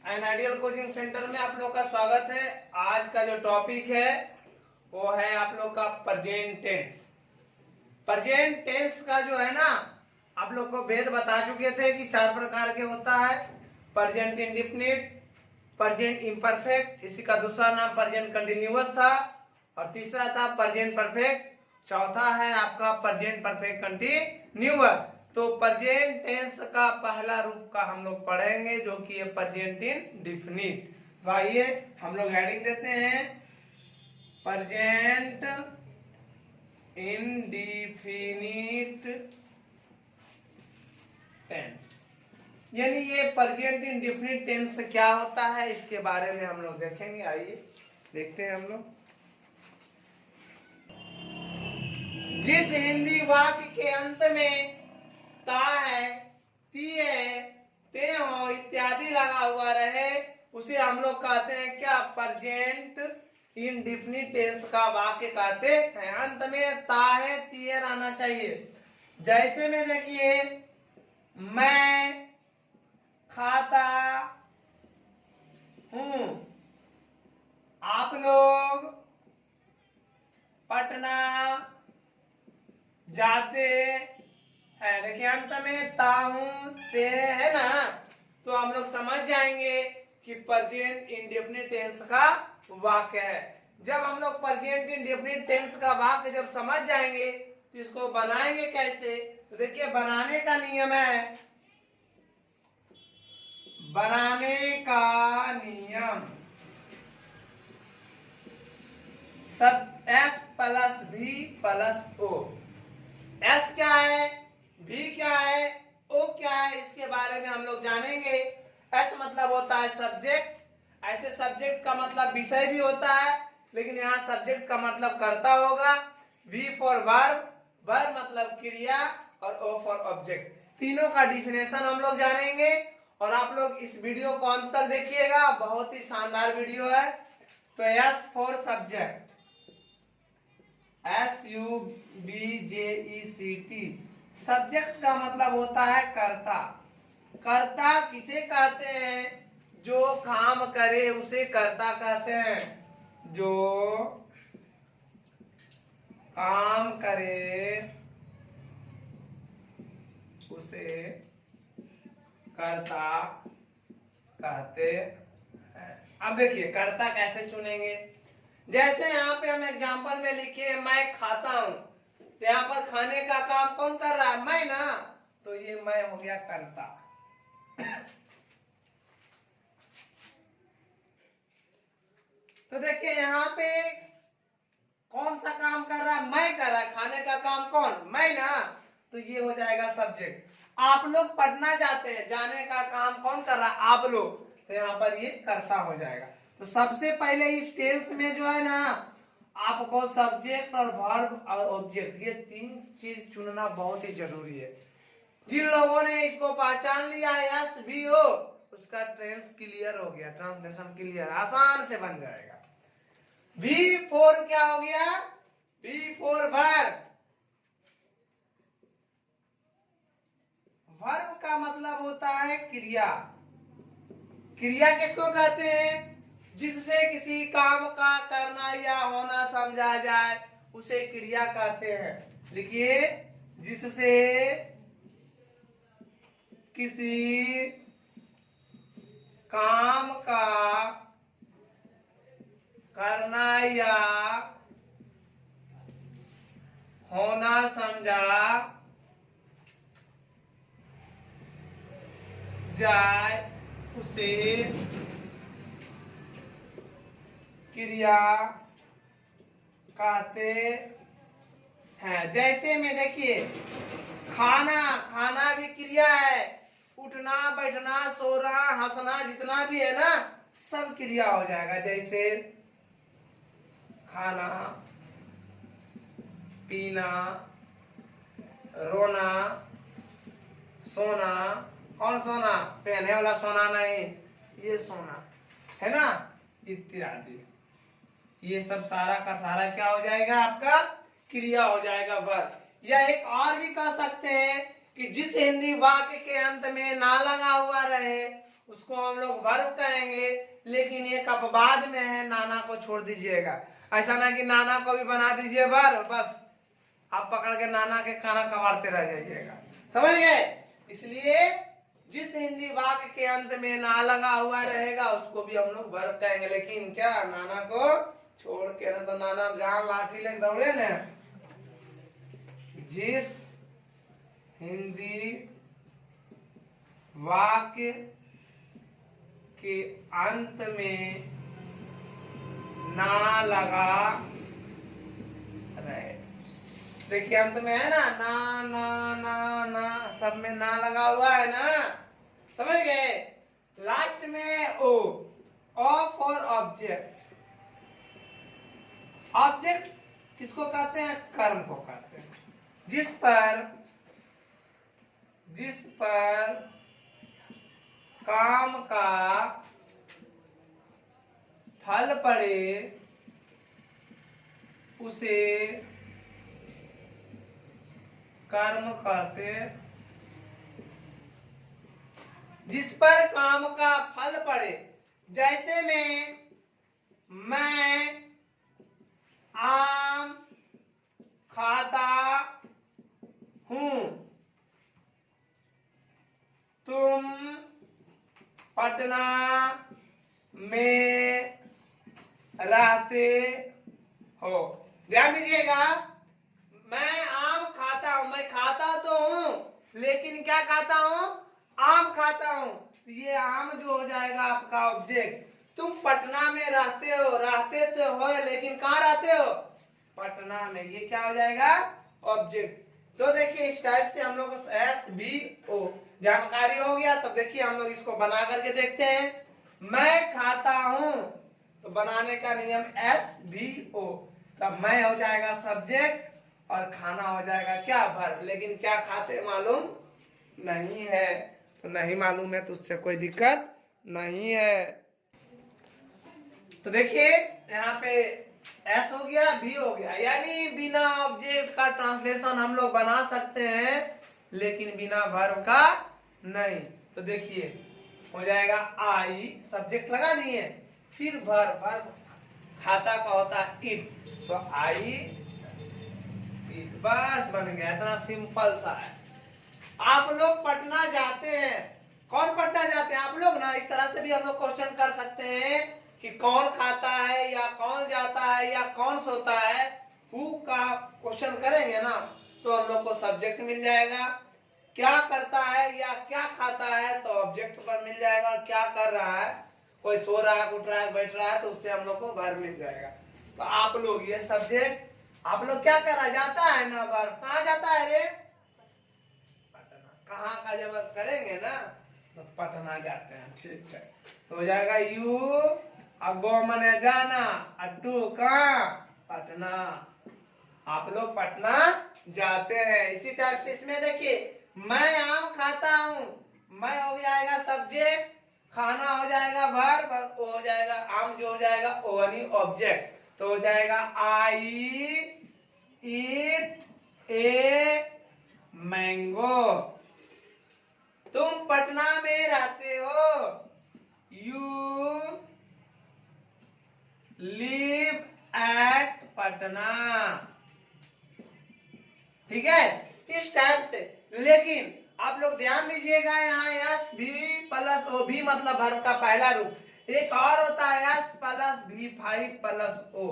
And ideal coaching centre में आप लोग का स्वागत है। आज का जो टॉपिक है वो है आप लोग का प्रेजेंट टेंस। प्रेजेंट टेंस का जो है ना, आप लोग को भेद बता चुके थे कि 4 प्रकार के होता है। प्रेजेंट इंडेफिनिट, प्रेजेंट इम्परफेक्ट, इसी का दूसरा नाम प्रेजेंट कंटिन्यूअस था, और तीसरा था प्रेजेंट परफेक्ट, चौथा है आपका प्रेजेंट परफेक्ट कंटिन्यूअस। तो प्रेजेंट टेंस का पहला रूप का हम लोग पढ़ेंगे जो कि है प्रेजेंट इंडेफिनिट। तो आइए हम लोग हेडिंग देते हैं प्रेजेंट इंडेफिनिट टेंस। यानी ये प्रेजेंट इंडेफिनिट टेंस क्या होता है इसके बारे में हम लोग देखेंगे। आइए देखते हैं हम लोग। जिस हिंदी वाक्य के अंत में ता है, ती है, ते हो इत्यादि लगा हुआ रहे उसे हम लोग कहते हैं क्या? प्रेजेंट इंडेफिनिट टेंस का वाक्य कहते हैं। अंत में ता है, ती है रहना चाहिए। जैसे में देखिए, मैं खाता हूं, आप लोग पटना जाते है। देखिए अंत में ता हूं, ते है ना, तो हम लोग समझ जाएंगे कि प्रेजेंट इंडेफिनिट टेंस का वाक्य है। जब हम लोग प्रेजेंट इंडेफिनिट टेंस का वाक्य जब समझ जाएंगे तो इसको बनाएंगे कैसे? तो देखिए बनाने का नियम है, बनाने का नियम सब एस प्लस भी प्लस ओ। एस क्या है, भी क्या है, ओ क्या है, इसके बारे में हम लोग जानेंगे। एस मतलब होता है सब्जेक्ट, ऐसे सब्जेक्ट का मतलब विषय भी होता है, लेकिन यहाँ सब्जेक्ट का मतलब कर्ता होगा। वी फॉर वर्ब, वर्ब मतलब क्रिया, और ओ फॉर ऑब्जेक्ट। तीनों का डिफिनेशन हम लोग जानेंगे। और आप लोग इस वीडियो को अंत तक देखिएगा, बहुत ही शानदार वीडियो है। तो S for subject, SUBJECT, subject का मतलब होता है कर्ता। कर्ता किसे कहते हैं? जो काम करे उसे कर्ता कहते हैं। जो काम करे उसे कर्ता कहते हैं। अब देखिए कर्ता कैसे चुनेंगे। जैसे यहाँ पे हम एग्जांपल में लिखे मैं खाता हूं, तो यहाँ पर खाने का काम कौन कर रहा है? मैं ना, तो ये मैं हो गया कर्ता। तो देखिए यहाँ पे कौन सा काम कर रहा है? मैं कर रहा है। खाने का काम कौन? मैं ना, तो ये हो जाएगा सब्जेक्ट। आप लोग पढ़ना जाते हैं, जाने का काम कौन कर रहा है? आप लोग, तो यहाँ पर ये कर्ता हो जाएगा। तो सबसे पहले इस टेंस में जो है ना, आपको सब्जेक्ट और वर्ब और ऑब्जेक्ट, ये 3 चीज चुनना बहुत ही जरूरी है। जिन लोगों ने इसको पहचान लिया यस भी हो, उसका टेंस क्लियर हो गया, ट्रांसलेशन क्लियर, आसान से बन जाएगा। वी फोर क्या हो गया? We four verb. वर्ब का मतलब होता है क्रिया। क्रिया किसको कहते हैं? जिससे किसी काम का करना या होना समझा जाए उसे क्रिया कहते हैं। लिखिए, जिससे किसी काम का करना या होना समझा जाए उसे क्रिया कहते हैं। जैसे में देखिए, खाना, खाना भी क्रिया है। उठना, बैठना, सोना, हंसना, जितना भी है ना, सब क्रिया हो जाएगा। जैसे खाना, पीना, रोना, सोना। कौन सोना? पहने वाला सोना नहीं, ये सोना है ना, इत्यादि। ये सब सारा का सारा क्या हो जाएगा? आपका क्रिया हो जाएगा, वर्ब। या एक और भी कह सकते हैं कि जिस हिंदी वाक्य के अंत में ना लगा हुआ रहे उसको हम लोग वर्ब कहेंगे, लेकिन एक अपवाद में है, नाना को छोड़ दीजिएगा। ऐसा ना कि नाना को भी बना दीजिए वर्ब, बस आप पकड़ के नाना के खाना कबाड़ते रह जाइएगा, समझ गए। इसलिए जिस हिंदी वाक्य के अंत में ना लगा हुआ रहेगा उसको भी हम लोग वर्ब कहेंगे, लेकिन क्या नाना को छोड़ के, ना तो नाना जहां लाठी लेके दौड़े ना, जिस हिंदी वाक्य के अंत में ना लगा रहे, देखिए अंत में है ना, ना ना ना ना, सब में ना लगा हुआ है ना, समझ गए। लास्ट में ओ फॉर ऑब्जेक्ट। ऑब्जेक्ट किसको कहते हैं? कर्म को कहते हैं, जिस पर काम का फल पड़े उसे कर्म कहते। जिस पर काम का फल पड़े, जैसे मैं आम खाता हूं, तुम पटना में रहते हो। ध्यान दीजिएगा, मैं आम खाता हूं, मैं खाता तो हूं, लेकिन क्या खाता हूं? आम खाता हूं। ये आम जो हो जाएगा आपका ऑब्जेक्ट। तुम पटना में रहते हो, रहते तो हो लेकिन कहाँ रहते हो? पटना में। ये क्या हो जाएगा? ऑब्जेक्ट। तो देखिए इस टाइप से हम लोग SVO जानकारी हो गया। तब देखिए हम लोग इसको बना करके देखते हैं। मैं खाता हूं, तो बनाने का नियम SVO। तब मैं हो जाएगा सब्जेक्ट और खाना हो जाएगा क्या? वर्ब। लेकिन क्या खाते मालूम नहीं है, तो नहीं मालूम है तो उससे कोई दिक्कत नहीं है। तो देखिए यहाँ पे S हो गया, V हो गया, यानी बिना ऑब्जेक्ट का ट्रांसलेशन हम लोग बना सकते हैं, लेकिन बिना वर्ब का नहीं। तो देखिए हो जाएगा आई, सब्जेक्ट लगा दिए, फिर वर्ब। वर्ब खाता का होता है इट, तो आई इट, बस बन गया। इतना सिंपल सा है। आप लोग पटना जाते हैं, कौन पटना जाते हैं? आप लोग ना। इस तरह से भी हम लोग क्वेश्चन कर सकते हैं कि कौन खाता है या कौन जाता है या कौन सोता है। हु का क्वेश्चन करेंगे ना तो हम लोग को सब्जेक्ट मिल जाएगा। क्या करता है या क्या खाता है तो ऑब्जेक्ट पर मिल जाएगा। क्या कर रहा है, कोई सो रहा है, उठ रहा है, बैठ रहा है, तो उससे हम लोग को वर्ब मिल जाएगा। तो आप लोग ये सब्जेक्ट, आप लोग क्या कर रहा, जाता है ना वर्ब। कहाँ जाता है रे? कहाँ का जब करेंगे ना तो पटना जाते हैं। ठीक है, तो हो जाएगा यू, अगो मने जाना, अड्डू कहाँ? पटना। आप लोग पटना जाते हैं। इसी टाइप से इसमें देखिए मैं आम खाता हूँ, मैं हो जाएगा सब्जेक्ट, खाना हो जाएगा वर्ब, हो जाएगा आम जो हो जाएगा ओवनी ऑब्जेक्ट। तो हो जाएगा आई ईट ए मैंगो। तुम पटना में रहते हो, यू लिव एट पटना। ठीक है, इस टाइप से। लेकिन आप लोग ध्यान दीजिएगा, यहाँ एस भी प्लस ओ, भी मतलब वर्ब का पहला रूप। एक और होता है S plus V5 plus O.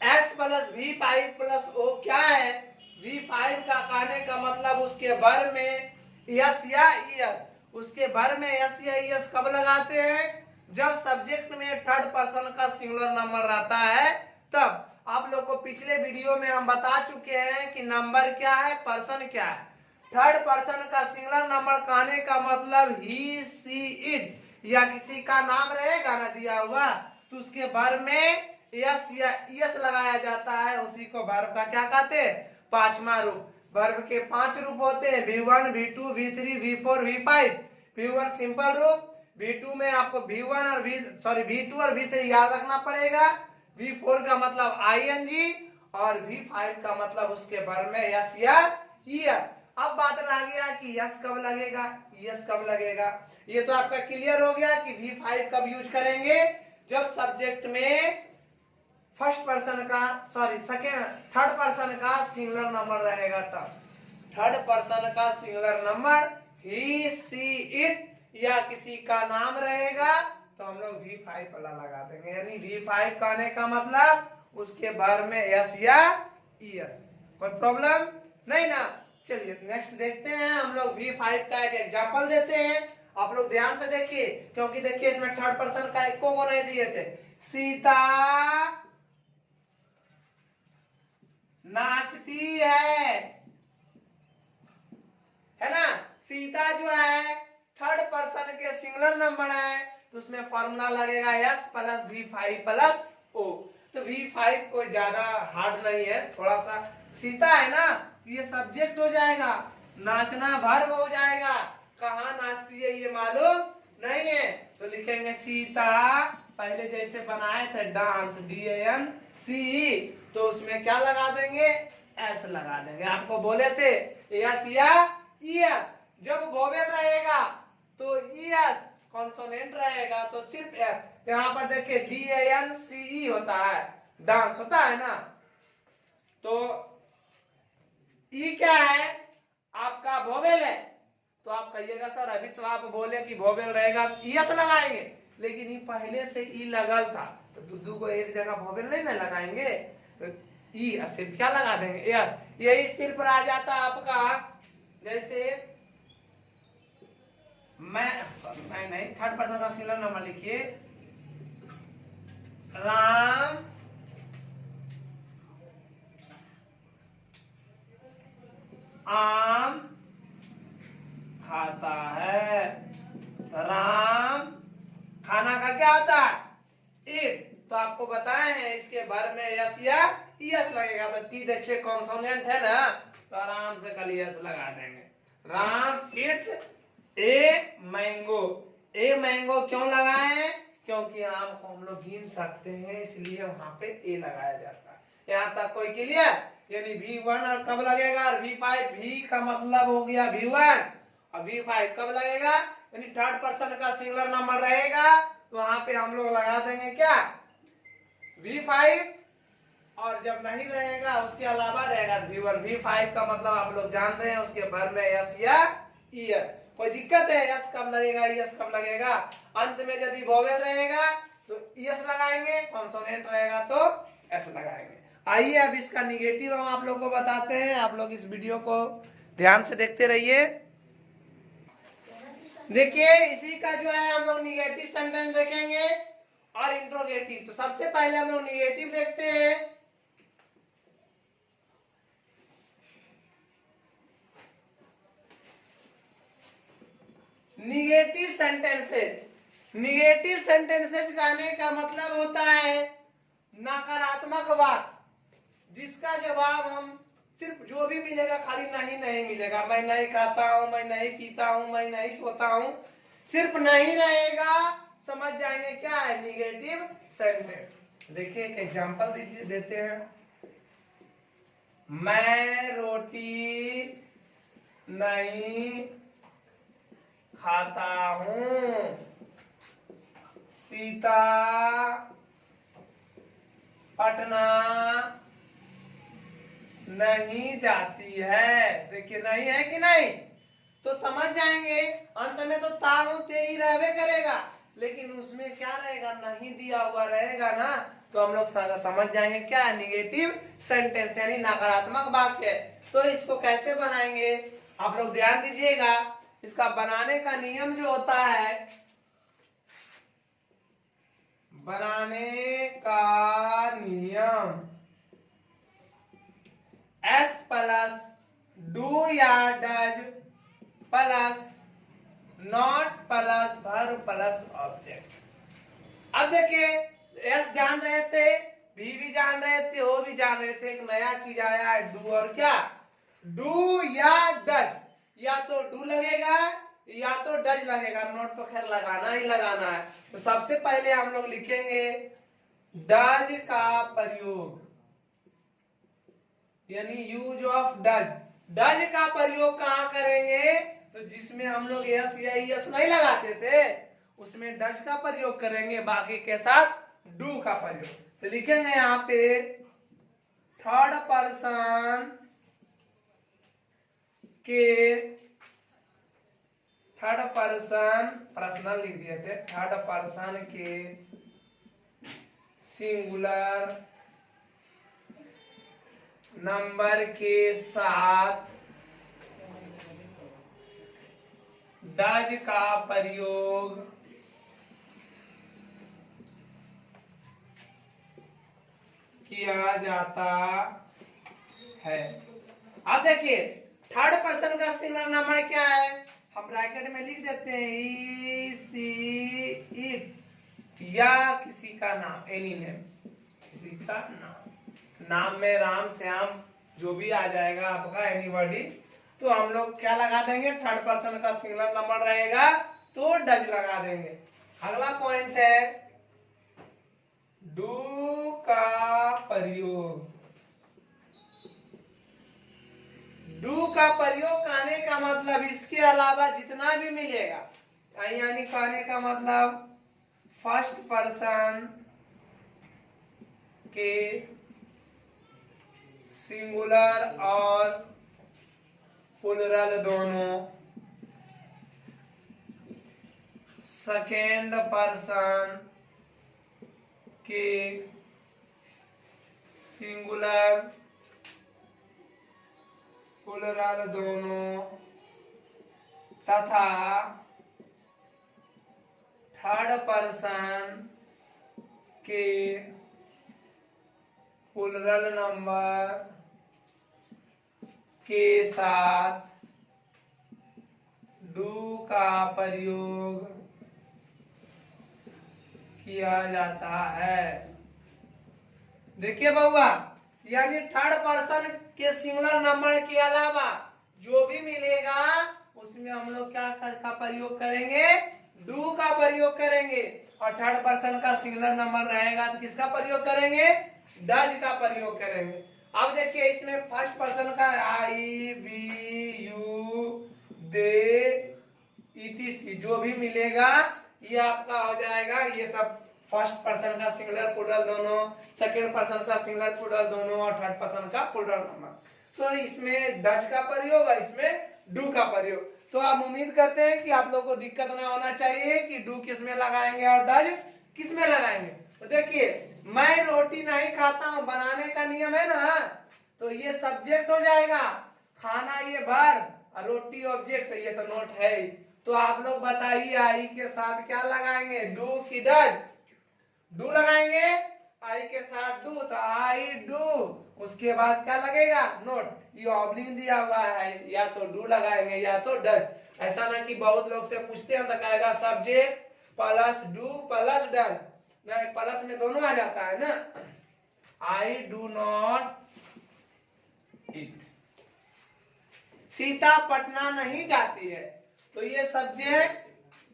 S plus V5 plus O क्या है? V5 का कहने का मतलब उसके वर्ब में यस या ईएस, उसके वर्ब में यस या ईएस कब लगाते हैं? जब सब्जेक्ट में थर्ड पर्सन का सिंगुलर नंबर रहता है तब। आप लोग को पिछले वीडियो में हम बता चुके हैं कि नंबर क्या है, पर्सन क्या है। थर्ड पर्सन का सिंगुलर नंबर कहने का मतलब ही सी इट या किसी का नाम रहेगा ना दिया हुआ, तो उसके वर्ब में यस या ईएस लगाया जाता है। उसी को वर्ब का क्या कहते हैं? पांचवा रूप। वर्ब के 5 रूप होते हैं, V1 V2 V3 V4 V5। V1 simple रूप, V2 में आपको V1 और V2 और V3 याद रखना पड़ेगा। V4 का मतलब ING और V5 का मतलब उसके वर्ब में यस या ईएस। अब बात रह गया कि यस कब लगेगा, यस कब लगेगा। ये तो आपका क्लियर हो गया कि V5 कब यूज करेंगे, जब सब्जेक्ट में फर्स्ट पर्सन का थर्ड पर्सन का सिंगुलर नंबर रहेगा तब। थर्ड पर्सन का singular number he see it या किसी का नाम रहेगा तो हम लोग V5 वाला लगा देंगे। यानी V5 कहने का मतलब उसके भर में यस या ईएस। कोई प्रॉब्लम नहीं ना। चलिए नेक्स्ट देखते हैं, हम लोग V5 का एक एग्जांपल देते हैं। आप लोग ध्यान से देखिए, क्योंकि देखिए इसमें थर्ड पर्सन का एक को नहीं दिए थे। सीता नाचती है ना। सीता जो है थर्ड पर्सन के सिंगुलर नंबर है तो उसमें फॉर्मूला लगेगा S plus V5 plus O। तो V5 कोई ज्यादा हार्ड नहीं है, थोड़ा सा। सीता है ना, ये सब्जेक्ट हो जाएगा, नाचना वर्ब हो जाएगा। कहाँ नाचती है ये मालूम नहीं है तो लिखेंगे सीता, पहले जैसे बनाए थे डांस DANC, तो उसमें क्या लगा देंगे, S लगा देंगे। आपको बोले थे यस या ईएस। जब वोवेल रहेगा तो ईएस, कॉन्सोनेंट रहेगा तो सिर्फ एस। यहाँ पर देखिए DANCE होता है, डांस होता है ना। तो ई क्या है, आपका वोवेल है। तो आप कहिएगा सर अभी तो आप बोले कि वोवेल रहेगा ईएस लगाएंगे, लेकिन ये पहले से ई लगल था तो दुद्दू को एक जगह वोवेल नहीं ना लगाएंगे, तो ई सिर्फ क्या लगा देंगे, एस। यही सिर्फ आ जाता आपका, जैसे मैं नहीं, थर्ड पर्सन का सिंगुलर नंबर लिखिए, राम आम खाता है। राम खाना का क्या होता है, ईट। तो आपको बताए हैं इसके भर में यस या ईएस लगेगा। तो टी देखिए कॉन्सोनेंट है ना, तो आराम से कल यस लगा देंगे। Ram it's a mango. A mango क्यों लगाए हैं, क्योंकि आम को हम लोग गिन सकते हैं, इसलिए वहां पे ए लगाया जाता है। यहाँ तक कोई क्लियर। यानी V1 और कब लगेगा, और V5, V का मतलब हो गया V1 और V5 कब लगेगा, यानी थर्ड पर्सन का सिंगुलर नंबर रहेगा तो वहां पे हम लोग लगा देंगे क्या, V5। और जब नहीं रहेगा उसके अलावा रहेगा V1। V5 का मतलब आप लोग जान रहे हैं, उसके भर में यस या ईएस। कोई दिक्कत है, यस कब लगेगा ईएस कब लगेगा। अंत में यदि वोवेल रहेगा तो ईएस लगाएंगे, कॉन्सोनेंट रहेगा तो एस लगाएंगे। आइए अब इसका निगेटिव हम आप लोग को बताते हैं। आप लोग इस वीडियो को ध्यान से देखते रहिए। देखिए इसी का जो है हम लोग निगेटिव सेंटेंस देखेंगे और इंट्रोगेटिव। तो सबसे पहले हम लोग निगेटिव देखते हैं। Negative sentences. निगेटिव सेंटेंसेस कहने का मतलब होता है नकारात्मक वाक्य, जिसका जवाब हम सिर्फ जो भी मिलेगा खाली नहीं नहीं मिलेगा। मैं नहीं खाता हूं, मैं नहीं पीता हूं, मैं नहीं सोता हूं, सिर्फ नहीं रहेगा, समझ जाएंगे क्या है निगेटिव सेंटेंस। देखिए एक एग्जांपल देते हैं। मैं रोटी नहीं खाता हूं, सीता पटना नहीं जाती है। देखिए नहीं है कि नहीं, तो समझ जाएंगे। अंत में तो ताऊ ते ही रहवे करेगा, लेकिन उसमें क्या रहेगा, नहीं दिया हुआ रहेगा ना, तो हम लोग समझ जाएंगे क्या है निगेटिव सेंटेंस, यानी नकारात्मक वाक्य है। तो इसको कैसे बनाएंगे, आप लोग ध्यान दीजिएगा। इसका बनाने का नियम जो होता है, बनाने का नियम S प्लस डू या does plus not plus verb plus object. अब देखिए S जान रहे थे, V भी जान रहे थे, O भी जान रहे थे, एक नया चीज आया है डू और क्या, डू या डज। या तो डू लगेगा या तो डज लगेगा, नोट तो खैर लगाना ही लगाना है। तो सबसे पहले हम लोग लिखेंगे डज का प्रयोग, यानी यूज ऑफ डज। डज का प्रयोग कहाँ करेंगे? तो जिसमें हम लोग यस या यस नहीं लगाते थे उसमें डज का प्रयोग करेंगे, बाकी के साथ डू का प्रयोग। तो लिखेंगे यहाँ पे थर्ड पर्सन के, थर्ड पर्सन पर्सनल लिख दिए थे, थर्ड पर्सन के सिंगुलर नंबर के साथ डज का प्रयोग किया जाता है। अब देखिए थर्ड पर्सन का सिंगुलर नंबर क्या है, हम ब्रैकेट में लिख देते हैं ई सी इट या किसी का नाम, एनी नेम, किसी का नाम में राम श्याम जो भी आ जाएगा आपका, एनीबॉडी, तो हम लोग क्या लगा देंगे, थर्ड पर्सन का सिंगुलर नंबर रहेगा तो डज लगा देंगे। अगला पॉइंट है डू का प्रयोग। डू का प्रयोग कहने का मतलब इसके अलावा जितना भी मिलेगा, यानी कहने का मतलब फर्स्ट पर्सन के सिंगुलर और प्लूरल दोनों, सेकेंड पर्सन के सिंगुलर प्लूरल दोनों तथा थर्ड पर्सन के प्लूरल नंबर के साथ डू का प्रयोग किया जाता है। देखिए बउआ, यानी थर्ड पर्सन के सिंगुलर नंबर के अलावा जो भी मिलेगा उसमें हम लोग क्या का प्रयोग करेंगे, डू का प्रयोग करेंगे, और थर्ड पर्सन का सिंगुलर नंबर रहेगा तो किसका प्रयोग करेंगे, डज का प्रयोग करेंगे। अब देखिए इसमें फर्स्ट पर्सन का आई वी यू दे ईटीसी जो भी मिलेगा ये आपका हो जाएगा, ये सब फर्स्ट पर्सन का सिंगुलर प्लूरल दोनों, सेकंड पर्सन का सिंगुलर प्लूरल दोनों और थर्ड पर्सन का प्लूरल नंबर। तो इसमें डज का प्रयोग और इसमें डू का प्रयोग। तो आप उम्मीद करते हैं कि आप लोगों को दिक्कत ना होना चाहिए कि डू किस में लगाएंगे और डज किस में लगाएंगे। तो देखिए मैं रोटी नहीं खाता हूं बनाने का नियम है ना, तो ये सब्जेक्ट हो जाएगा, खाना ये वर्ब और रोटी ऑब्जेक्ट, ये तो नोट है। तो आप लोग बताइए आई के साथ क्या लगाएंगे, डू की डज? डू लगाएंगे, आई के साथ डू, तो आई डू, उसके बाद क्या लगेगा, नोट। ये ऑब्लिंग दिया हुआ है, या तो डू लगाएंगे या तो डज। ऐसा ना कि बहुत लोग से पूछते हैं तो कहेगा subject plus do plus does, नहीं प्लस में दोनों आ जाता है ना। I do not eat, Sita Patna नहीं जाती है, तो ये सब्जेक्ट,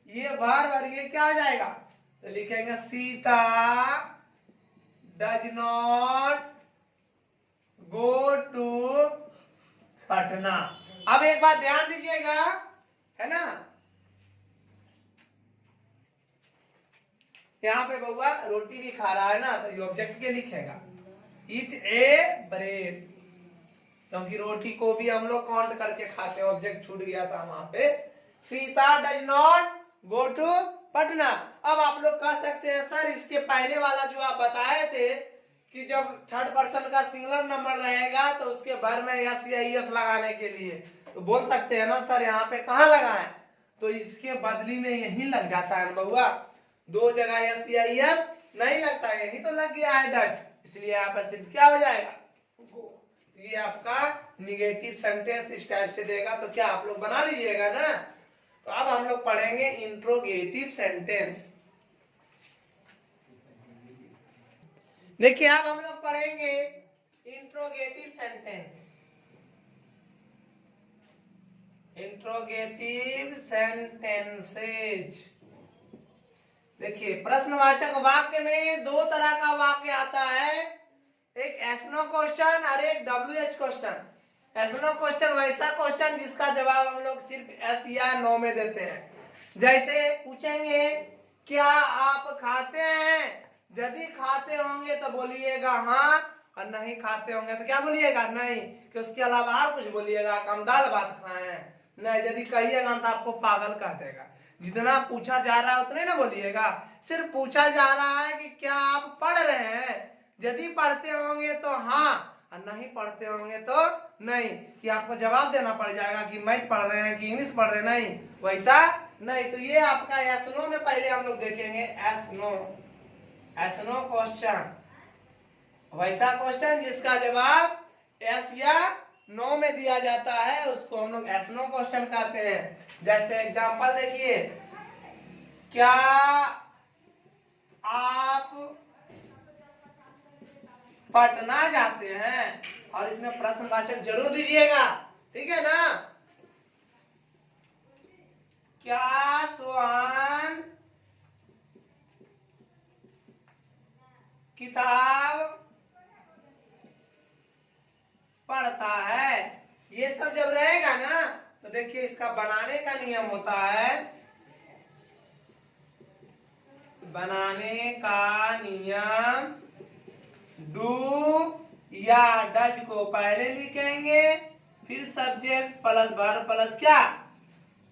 ये वर्ब और ये क्या आ जाएगा, तो लिखेंगे Sita does not go to Patna. अब एक बात ध्यान दीजिएगा, है ना, यहाँ पे बउआ रोटी भी खा रहा है ना, तो ये ऑब्जेक्ट के लिखेगा ईट ए ब्रेड, क्योंकि रोटी को भी हम लोग काउंट करके खाते हैं, ऑब्जेक्ट छूट गया था वहां पे। Sita does not go to Patna. अब आप लोग कह सकते हैं सर इसके पहले वाला जो आप बताए थे कि जब थर्ड पर्सन का सिंगुलर नंबर रहेगा तो उसके भर में यस या यस लगाने के लिए, तो बोल सकते हैं ना सर यहाँ पे कहाँ लगा है, तो इसके बदली में यही लग जाता है बउआ, दो जगह यस या यस नहीं लगता है, यही तो लग गया है डज, इसलिए यहाँ पर सिर्फ क्या हो जाएगा, ये आपका निगेटिव सेंटेंस इस टाइप से देगा, तो क्या आप लोग बना लीजिएगा ना। तो अब हम लोग पढ़ेंगे इंट्रोगेटिव सेंटेंस। देखिए अब हम लोग पढ़ेंगे इंट्रोगेटिव सेंटेंस। इंट्रोगेटिव सेंटेंसेज, देखिए प्रश्नवाचक वाक्य में दो तरह का वाक्य आता है, एक एस नो क्वेश्चन और एक WH question. Yes no question वैसा क्वेश्चन जिसका जवाब हम लोग सिर्फ यस या नो में देते हैं। जैसे पूछेंगे क्या आप खाते हैं, यदि खाते होंगे तो बोलिएगा हाँ, और नहीं खाते होंगे तो क्या बोलिएगा नहीं, कि उसके अलावा और कुछ बोलिएगा हम दाल भात खाए हैं, नहीं यदि कहिएगा तो आपको पागल कह देगा। जितना पूछा जा रहा है उतने ना बोलिएगा, सिर्फ पूछा जा रहा है कि क्या आप पढ़ रहे हैं, यदि पढ़ते होंगे तो हाँ, और नहीं पढ़ते होंगे तो नहीं, कि आपको जवाब देना पड़ जाएगा कि मैथ पढ़ रहे हैं कि इंग्लिश पढ़ रहे हैं, नहीं वैसा नहीं। तो ये आपका यस नो में पहले हम लोग देखेंगे yes no, yes no question वैसा क्वेश्चन जिसका जवाब यस या नो में दिया जाता है उसको हम लोग एस नो क्वेश्चन कहते हैं। जैसे एग्जांपल देखिए, क्या आप पटना जाते हैं, और इसमें प्रश्नवाचक जरूर दीजिएगा, ठीक है ना। क्या सोहन किताब पढ़ता है, ये सब जब रहेगा ना तो देखिए इसका बनाने का नियम होता है, बनाने का नियम डू या डज को पहले लिखेंगे, फिर सब्जेक्ट प्लस वर्ब प्लस क्या,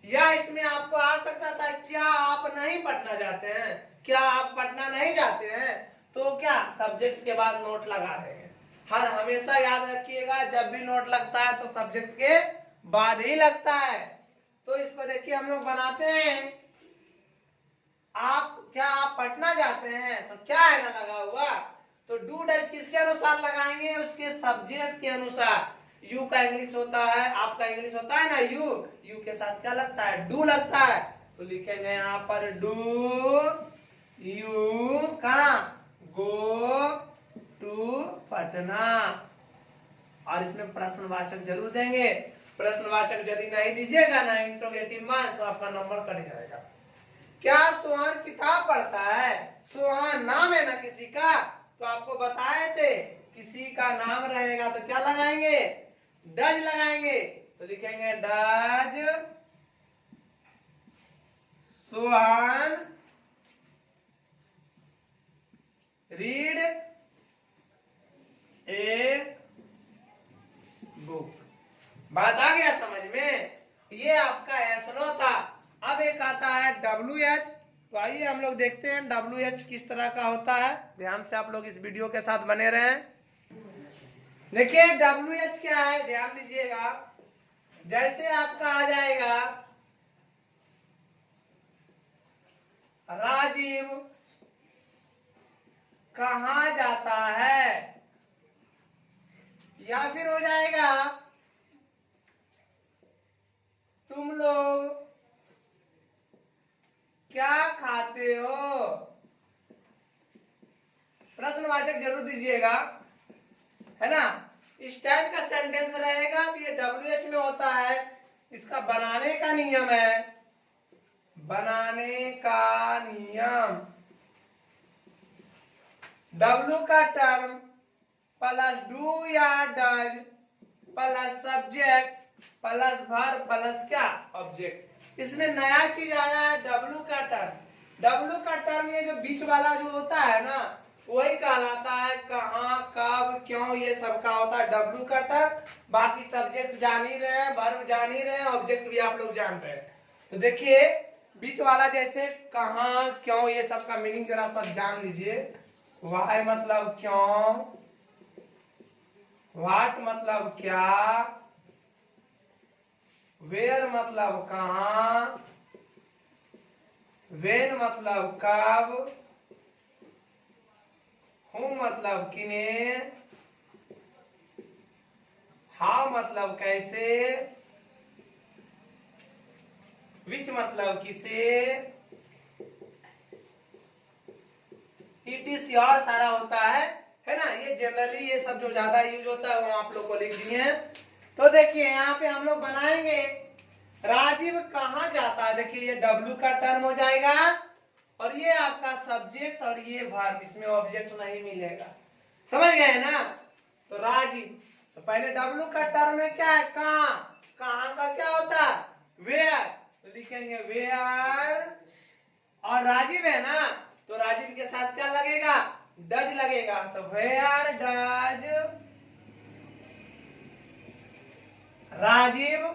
या इसमें आपको आ सकता था क्या आप नहीं पटना जाते हैं, क्या आप पटना नहीं जाते हैं, तो क्या सब्जेक्ट के बाद नोट लगा देंगे। हर हमेशा याद रखिएगा जब भी नोट लगता है तो सब्जेक्ट के बाद ही लगता है। तो इसको देखिए हम लोग बनाते हैं, क्या आप पटना जाते हैं, तो क्या है ना लगा हुआ, तो डू डज किसके अनुसार लगाएंगे, उसके सब्जेक्ट के अनुसार। यू का इंग्लिश होता है, आपका इंग्लिश होता है ना यू, यू के साथ क्या लगता है डू लगता है, तो लिखेंगे यहाँ पर डू यू कहाँ गो टू पटना, और इसमें प्रश्नवाचक जरूर देंगे। प्रश्नवाचक यदि नहीं दीजिएगा ना इंट्रोगेटिव मार्क तो आपका नंबर कट जाएगा। क्या सोहन किताब पढ़ता है, सोहन नाम है ना किसी का, तो आपको बताए थे किसी का नाम रहेगा तो क्या लगाएंगे डज लगाएंगे, तो लिखेंगे does Sohan read a book. बात आ गया समझ में, ये आपका एस नो था। अब एक आता है WH, तो आइए हम लोग देखते हैं WH किस तरह का होता है। ध्यान से आप लोग इस वीडियो के साथ बने रहें। देखिए WH क्या है, ध्यान दीजिएगा। जैसे आपका आ जाएगा राजीव कहाँ जाता है, या फिर हो जाएगा तुम लोग क्या खाते हो, प्रश्नवाचक जरूर दीजिएगा, है ना। इस टाइप का सेंटेंस रहेगा तो ये WH में होता है। इसका बनाने का नियम है, बनाने का नियम W का टर्म प्लस डू या does plus subject plus verb plus क्या ऑब्जेक्ट। इसमें नया चीज आया है W का टर्म। W का टर्म ये जो बीच वाला जो होता है ना वही कहलाता है कहाँ कब क्यों, ये सब का होता है W का टर्म। बाकी सब्जेक्ट जान ही रहे हैं, वर्ब जान ही रहे हैं, ऑब्जेक्ट भी आप लोग जान रहे हैं। तो देखिए बीच वाला जैसे कहाँ क्यों ये सब का मीनिंग जरा सा जान लीजिए। वाई मतलब क्यों, व्हाट मतलब क्या, वेयर मतलब कहाँ, वेन मतलब कब, हूँ मतलब किने, हाउ मतलब कैसे, विच मतलब किसे, ETC और सारा होता है ना। ये जनरली ये सब जो ज्यादा यूज होता है वो आप लोग को लिख दिए हैं। तो देखिए यहाँ पे हम लोग बनाएंगे राजीव कहाँ जाता है। देखिए ये W का टर्म हो जाएगा और ये आपका सब्जेक्ट और ये वर्ब, इसमें ऑब्जेक्ट नहीं मिलेगा, समझ गए ना। तो राजीव तो पहले डब्लू का टर्म में क्या है, कहाँ, कहाँ का क्या होता है, वेयर, तो लिखेंगे वेयर। और राजीव है ना, तो राजीव के साथ क्या लगेगा, डज लगेगा, तो वेयर डज राजीव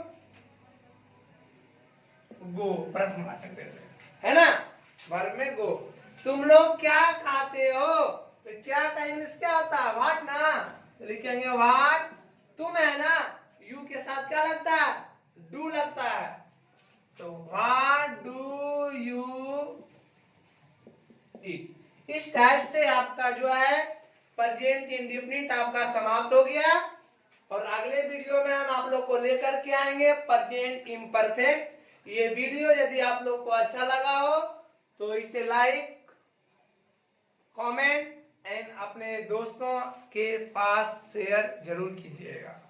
गो, प्रश्नवाचक देते हैं, है ना, वर्ब में गो। तुम लोग क्या खाते हो, तो क्या का इंग्लिश क्या होता है, व्हाट ना, तो लिखेंगे व्हाट। तुम है ना, यू के साथ क्या लगता है, डू लगता है, तो व्हाट डू यू ईट। इस टाइप से आपका जो है प्रेजेंट इंडेफिनिट आपका समाप्त हो गया। और अगले वीडियो में हम आप लोग को लेकर के आएंगे प्रेजेंट इम्परफेक्ट। ये वीडियो यदि आप लोग को अच्छा लगा हो तो इसे लाइक, कमेंट एंड अपने दोस्तों के पास शेयर जरूर कीजिएगा।